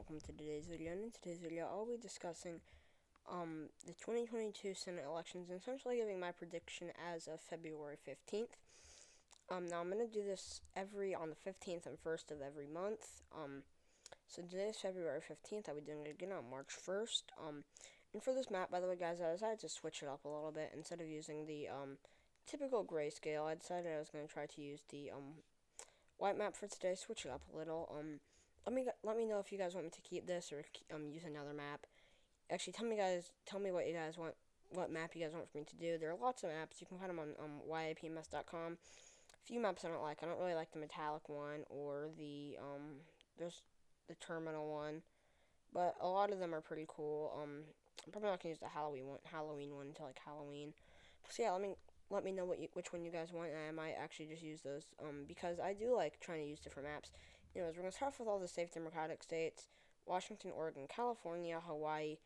welcome to today's video. And in today's video, I'll be discussing the 2022 Senate elections and essentially giving my prediction as of February 15th. Now I'm going to do this on the 15th and 1st of every month. So today is February 15th. I'll be doing it again on March 1st. And for this map, by the way, guys, I decided to switch it up a little bit. Instead of using the typical grayscale, I decided I was going to try to use the white map for today. Switch it up a little. Let me know if you guys want me to keep this or use another map. Actually, tell me what you guys want, what map you guys want for me to do. There are lots of maps. You can find them on yapms.com. A few maps I don't like. I don't really like the metallic one or there's the terminal one, but a lot of them are pretty cool. I'm probably not gonna use the Halloween one until like Halloween. So yeah, let me know which one you guys want, and I might actually just use those because I do like trying to use different maps. Anyways, we're going to start off with all the safe Democratic states: Washington, Oregon, California, Hawaii,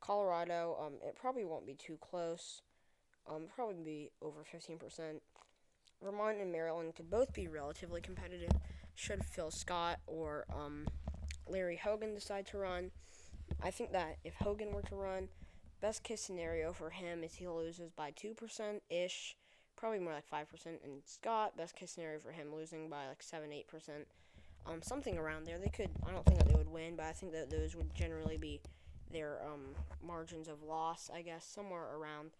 Colorado. It probably won't be too close. Probably be over 15%. Vermont and Maryland could both be relatively competitive should Phil Scott or Larry Hogan decide to run. I think that if Hogan were to run, best case scenario for him is he loses by 2%-ish, probably more like 5%. And Scott, best case scenario for him, losing by like 7-8%. Something around there. I don't think that they would win, but I think that those would generally be their margins of loss, I guess, somewhere around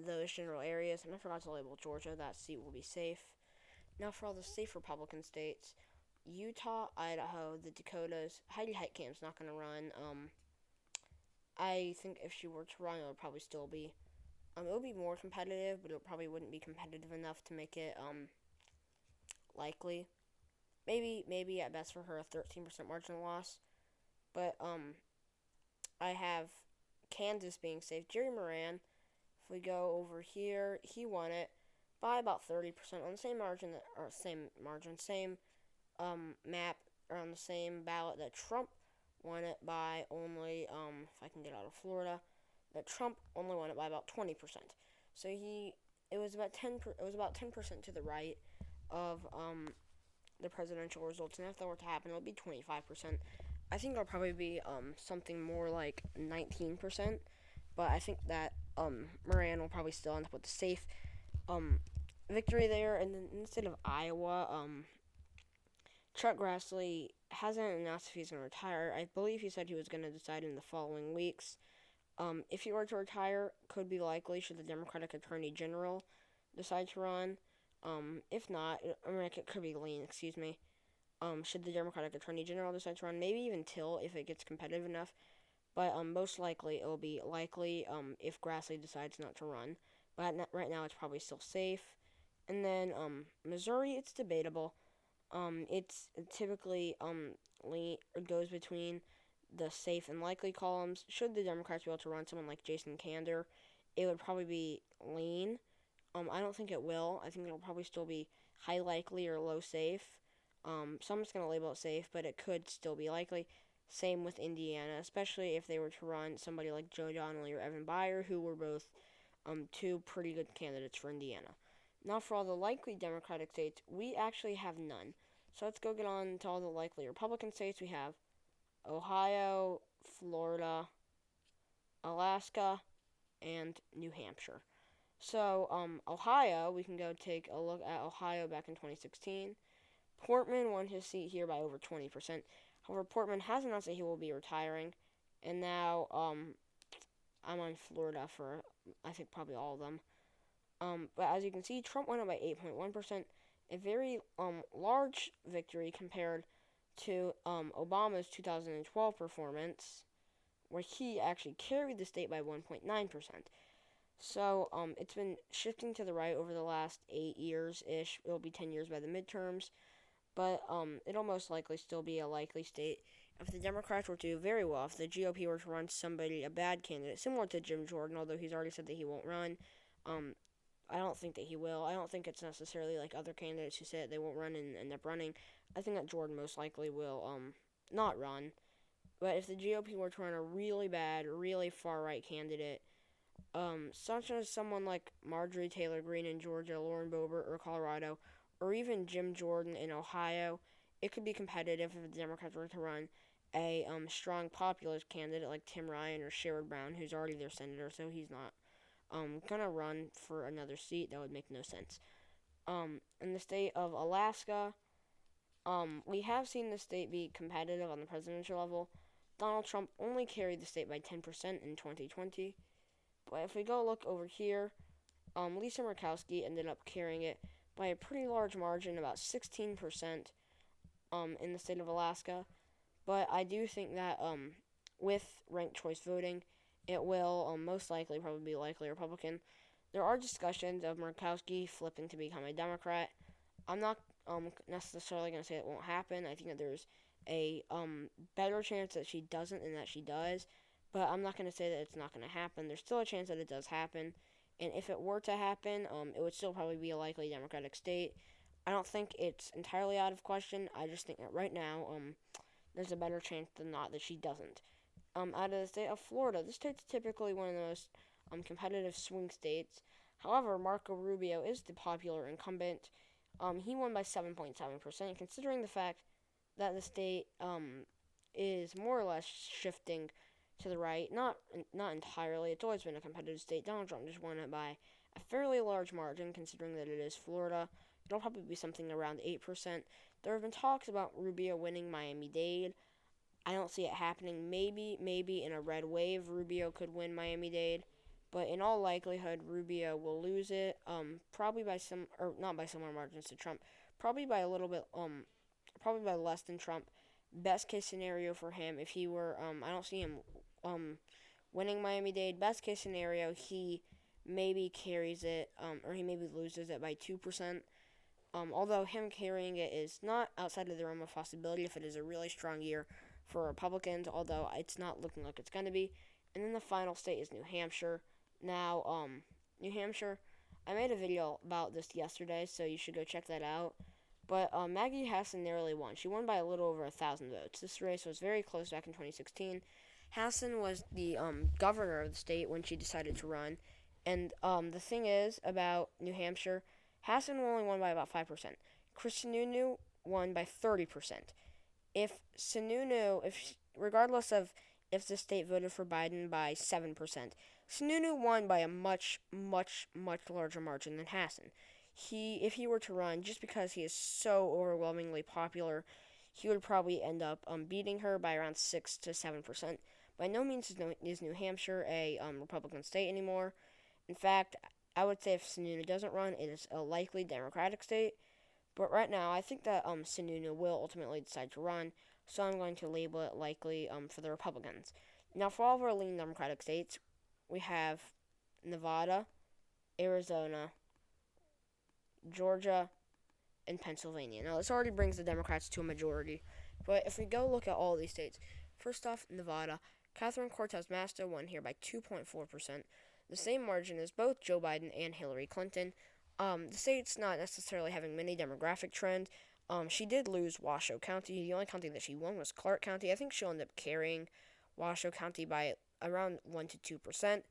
those general areas. And I forgot to label Georgia. That seat will be safe. Now for all the safe Republican states: Utah, Idaho, the Dakotas. Heidi Heitkamp's not going to run. I think if she were to run, it would probably still be, it would be more competitive, but it probably wouldn't be competitive enough to make it likely. Maybe at best for her a 13% margin of loss. But I have Kansas being safe. Jerry Moran, if we go over here, he won it by about 30% on the same map, or on the same ballot that Trump won it by only, if I can get out of Florida, that Trump only won it by about 20%. So it was about 10% to the right of the presidential results, and if that were to happen, it would be 25%. I think it'll probably be something more like 19%, but I think that Moran will probably still end up with a safe victory there. And then instead of Iowa, Chuck Grassley hasn't announced if he's going to retire. I believe he said he was going to decide in the following weeks. If he were to retire, could be likely should the Democratic Attorney General decide to run. If not, it could be lean, excuse me. Should the Democratic Attorney General decide to run, maybe even Till if it gets competitive enough. But most likely it will be likely if Grassley decides not to run. But right now it's probably still safe. And then Missouri, it's debatable. It's typically goes between the safe and likely columns. Should the Democrats be able to run someone like Jason Kander, it would probably be lean. I don't think it will. I think it'll probably still be high likely or low safe. So I'm just going to label it safe, but it could still be likely. Same with Indiana, especially if they were to run somebody like Joe Donnelly or Evan Beyer, who were both two pretty good candidates for Indiana. Now for all the likely Democratic states, we actually have none. So let's go get on to all the likely Republican states. We have Ohio, Florida, Alaska, and New Hampshire. So, Ohio, we can go take a look at Ohio back in 2016. Portman won his seat here by over 20%. However, Portman has announced that he will be retiring. And now, I'm on Florida for, I think, probably all of them. But as you can see, Trump won it by 8.1%. A very, large victory compared to, Obama's 2012 performance, where he actually carried the state by 1.9%. So, it's been shifting to the right over the last 8 years-ish. It'll be 10 years by the midterms. But, it'll most likely still be a likely state if the Democrats were to do very well. If the GOP were to run a bad candidate, similar to Jim Jordan, although he's already said that he won't run. I don't think that he will. I don't think it's necessarily like other candidates who said they won't run and end up running. I think that Jordan most likely will, not run. But if the GOP were to run a really bad, really far-right candidate, such as someone like Marjorie Taylor Greene in Georgia, Lauren Boebert or Colorado, or even Jim Jordan in Ohio, it could be competitive if the Democrats were to run. a strong populist candidate like Tim Ryan or Sherrod Brown, who's already their senator, so he's not gonna run for another seat. That would make no sense. In the state of Alaska, we have seen the state be competitive on the presidential level. Donald Trump only carried the state by 10% in 2020. But if we go look over here, Lisa Murkowski ended up carrying it by a pretty large margin, about 16%, in the state of Alaska. But I do think that with ranked choice voting, it will most likely probably be likely Republican. There are discussions of Murkowski flipping to become a Democrat. I'm not necessarily going to say it won't happen. I think that there's a better chance that she doesn't than that she does. But I'm not going to say that it's not going to happen. There's still a chance that it does happen. And if it were to happen, it would still probably be a likely Democratic state. I don't think it's entirely out of question. I just think that right now, there's a better chance than not that she doesn't. Out of the state of Florida, this state's typically one of the most competitive swing states. However, Marco Rubio is the popular incumbent. He won by 7.7%, considering the fact that the state is more or less shifting to the right. Not entirely. It's always been a competitive state. Donald Trump just won it by a fairly large margin, considering that it is Florida. It'll probably be something around 8%. There have been talks about Rubio winning Miami-Dade. I don't see it happening. Maybe in a red wave, Rubio could win Miami-Dade. But in all likelihood, Rubio will lose it. Probably by not by similar margins to Trump. Probably by a little bit. Probably by less than Trump. Best case scenario for him, if he were, I don't see him, winning Miami-Dade. Best case scenario, he maybe carries it, or he maybe loses it by 2%. Although him carrying it is not outside of the realm of possibility if it is a really strong year for Republicans, although it's not looking like it's going to be. And then the final state is New Hampshire. Now, New Hampshire, I made a video about this yesterday, so you should go check that out. But Maggie Hassan narrowly won. She won by a little over 1,000 votes. This race was very close back in 2016. Hassan was the governor of the state when she decided to run. And the thing is about New Hampshire, Hassan only won by about 5%. Chris Sununu won by 30%. Regardless of if the state voted for Biden by 7%, Sununu won by a much, much, much larger margin than Hassan. If he were to run, just because he is so overwhelmingly popular, he would probably end up beating her by around 6 to 7%. By no means is New Hampshire a Republican state anymore. In fact, I would say if Sununu doesn't run, it is a likely Democratic state. But right now, I think that Sununu will ultimately decide to run, so I'm going to label it likely for the Republicans. Now, for all of our lean Democratic states, we have Nevada, Arizona, Georgia, and Pennsylvania. Now, this already brings the Democrats to a majority. But if we go look at all these states, first off, Nevada, Catherine Cortez Masto won here by 2.4%, the same margin as both Joe Biden and Hillary Clinton. The state's not necessarily having many demographic trends. She did lose Washoe County. The only county that she won was Clark County. I think she'll end up carrying Washoe County by around 1 to 2%,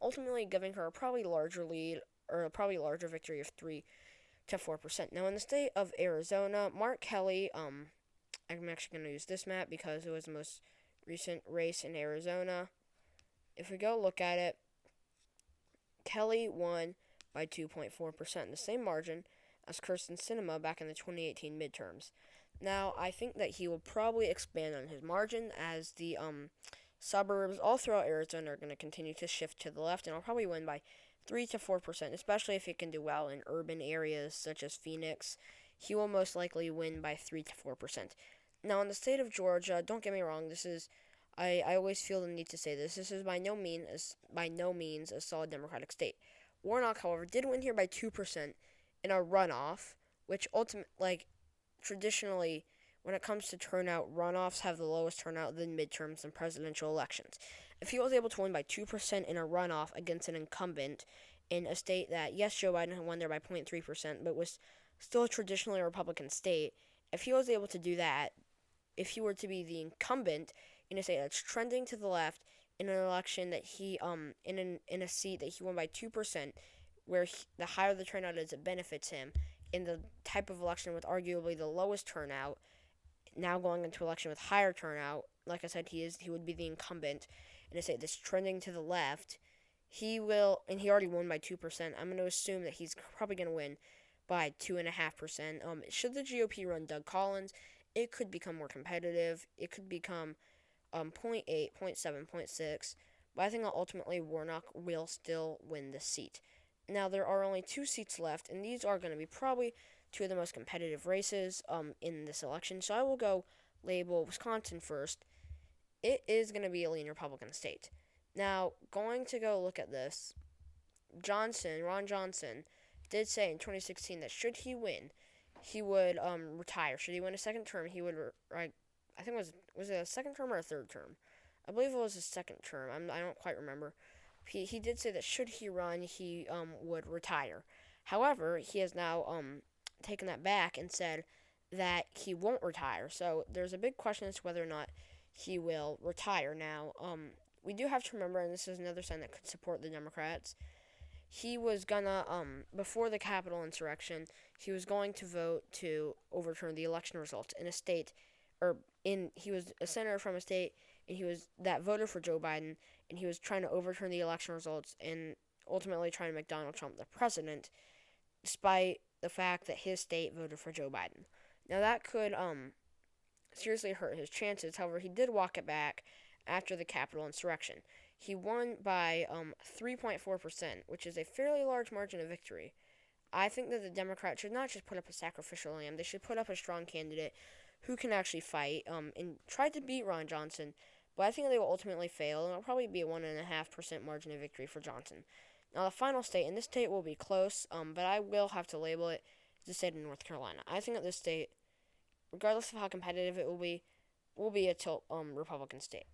ultimately giving her a probably larger lead, or a probably larger victory of 3 to 4%. Now, in the state of Arizona, Mark Kelly, I'm actually going to use this map because it was the most recent race in Arizona. If we go look at it, Kelly won by 2.4%, the same margin as Kyrsten Sinema back in the 2018 midterms. Now, I think that he will probably expand on his margin as the suburbs all throughout Arizona are going to continue to shift to the left, and he'll probably win by 3 to 4%, especially if he can do well in urban areas such as Phoenix. He will most likely win by 3 to 4%. Now, in the state of Georgia, don't get me wrong, I always feel the need to say this. This is by no means a solid Democratic state. Warnock, however, did win here by 2% in a runoff, which traditionally, when it comes to turnout, runoffs have the lowest turnout than midterms and presidential elections. If he was able to win by 2% in a runoff against an incumbent in a state that, yes, Joe Biden won there by 0.3%, but was still traditionally a Republican state, if he was able to do that, if he were to be the incumbent in a state that's trending to the left in an election that he in a seat that he won by 2%, where the higher the turnout is, it benefits him in the type of election with arguably the lowest turnout. now going into election with higher turnout. Like I said, he would be the incumbent in a state that's trending to the left. He will, and he already won by 2%. I'm going to assume that he's probably going to win by 2.5%. Should the GOP run Doug Collins, it could become more competitive. It could become 0.8, 0.7, 0.6. But I think that ultimately Warnock will still win the seat. Now, there are only 2 seats left, and these are going to be probably 2 of the most competitive races in this election. So I will go label Wisconsin first. It is going to be a lean Republican state. Now, going to go look at this, Ron Johnson, did say in 2016 that should he win, he would retire. Should he win a second term, he would, I think was it a second term or a third term? I believe it was a second term. I don't quite remember. He did say that should he run, he would retire. However, he has now taken that back and said that he won't retire. So there's a big question as to whether or not he will retire. Now, we do have to remember, and this is another sign that could support the Democrats, he was gonna, before the Capitol insurrection, he was going to vote to overturn the election results in a state, he was a senator from a state, and that voted for Joe Biden, and he was trying to overturn the election results and ultimately trying to make Donald Trump the president, despite the fact that his state voted for Joe Biden. Now, that could, seriously hurt his chances. However, he did walk it back after the Capitol insurrection. He won by 3.4%, which is a fairly large margin of victory. I think that the Democrats should not just put up a sacrificial lamb. They should put up a strong candidate who can actually fight and try to beat Ron Johnson. But I think they will ultimately fail, and it'll probably be a 1.5% margin of victory for Johnson. Now, the final state, and this state will be close, but I will have to label it as the state of North Carolina. I think that this state, regardless of how competitive it will be a tilt Republican state.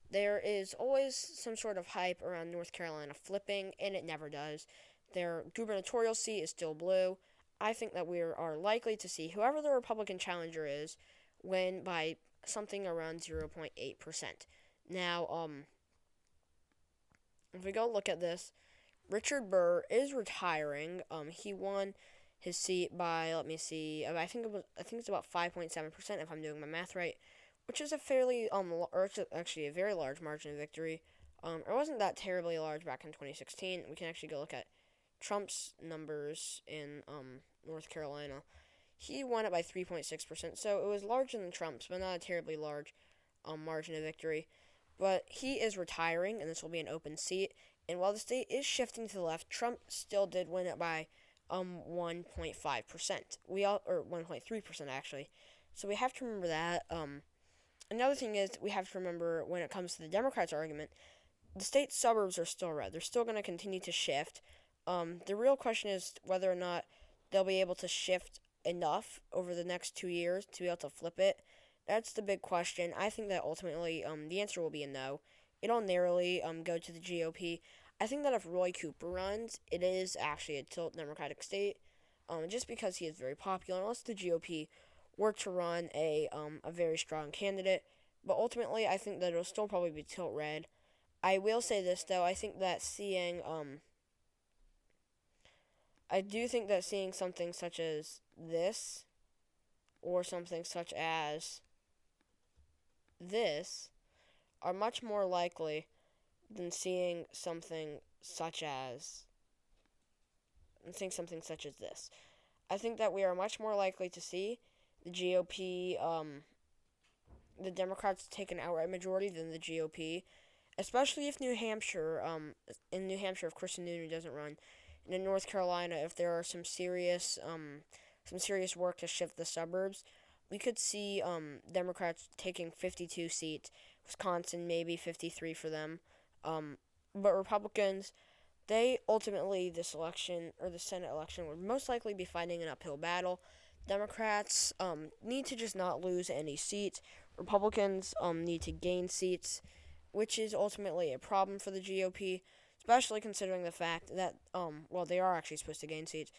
There is always some sort of hype around North Carolina flipping, and it never does. Their gubernatorial seat is still blue. I think that we are likely to see whoever the Republican challenger is win by something around 0.8%. Now, if we go look at this, Richard Burr is retiring. He won his seat by, let me see, I think it's about 5.7% if I'm doing my math right, which is a fairly, or it's actually a very large margin of victory. It wasn't that terribly large back in 2016. We can actually go look at Trump's numbers in North Carolina. He won it by 3.6%, so it was larger than Trump's, but not a terribly large margin of victory. But he is retiring, and this will be an open seat. And while the state is shifting to the left, Trump still did win it by 1.5%. Or 1.3% actually. So we have to remember that. Another thing is we have to remember when it comes to the Democrats' argument, the state's suburbs are still red. They're still going to continue to shift. The real question is whether or not they'll be able to shift enough over the next 2 years to be able to flip it. That's the big question. I think that ultimately the answer will be a no. It'll narrowly go to the GOP. I think that if Roy Cooper runs, it is actually a tilt Democratic state, just because he is very popular, unless the GOP were to run a very strong candidate. But ultimately, I think that it'll still probably be tilt red. I will say this, though. I think that seeing something such as this, or something such as this, are much more likely than seeing something such as this. I think that we are much more likely to see the GOP, the Democrats take an outright majority than the GOP, especially if New Hampshire, if Kristen Newton doesn't run, and in North Carolina, if there are some serious work to shift the suburbs, we could see Democrats taking 52 seats, Wisconsin maybe 53 for them, but Republicans, they ultimately, this election, or the Senate election, would most likely be fighting an uphill battle. Democrats need to just not lose any seats. Republicans need to gain seats, which is ultimately a problem for the GOP, especially considering the fact that, they are actually supposed to gain seats,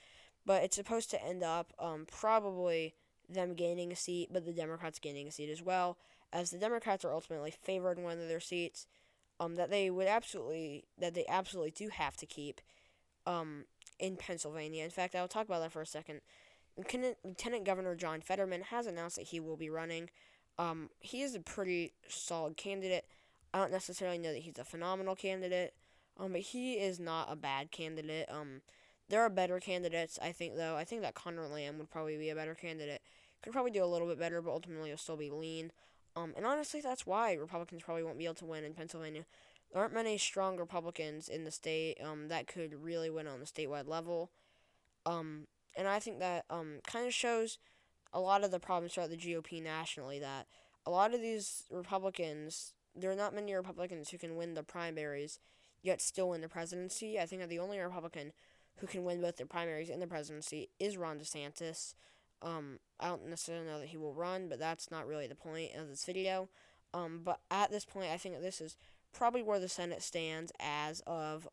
but it's supposed to end up probably them gaining a seat, but the Democrats gaining a seat as well, as the Democrats are ultimately favored in one of their seats, that they absolutely do have to keep in Pennsylvania. In fact, I'll talk about that for a second. Lieutenant Governor John Fetterman has announced that he will be running He is a pretty solid candidate. I don't necessarily know that he's a phenomenal candidate, but he is not a bad candidate. There are better candidates, I think, though. I think that Connor Lamb would probably be a better candidate. Could probably do a little bit better, but ultimately he'll still be lean. And honestly, that's why Republicans probably won't be able to win in Pennsylvania. There aren't many strong Republicans in the state that could really win on the statewide level. And I think that kind of shows a lot of the problems throughout the GOP nationally, that a lot of these Republicans, there are not many Republicans who can win the primaries yet still win the presidency. I think that the only Republican who can win both the primaries and the presidency is Ron DeSantis. I don't necessarily know that he will run, but that's not really the point of this video. But at this point, I think that this is probably where the Senate stands as of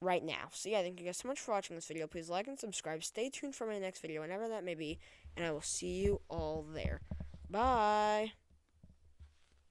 right now. So yeah, thank you guys so much for watching this video. Please like and subscribe. Stay tuned for my next video, whenever that may be, and I will see you all there. Bye!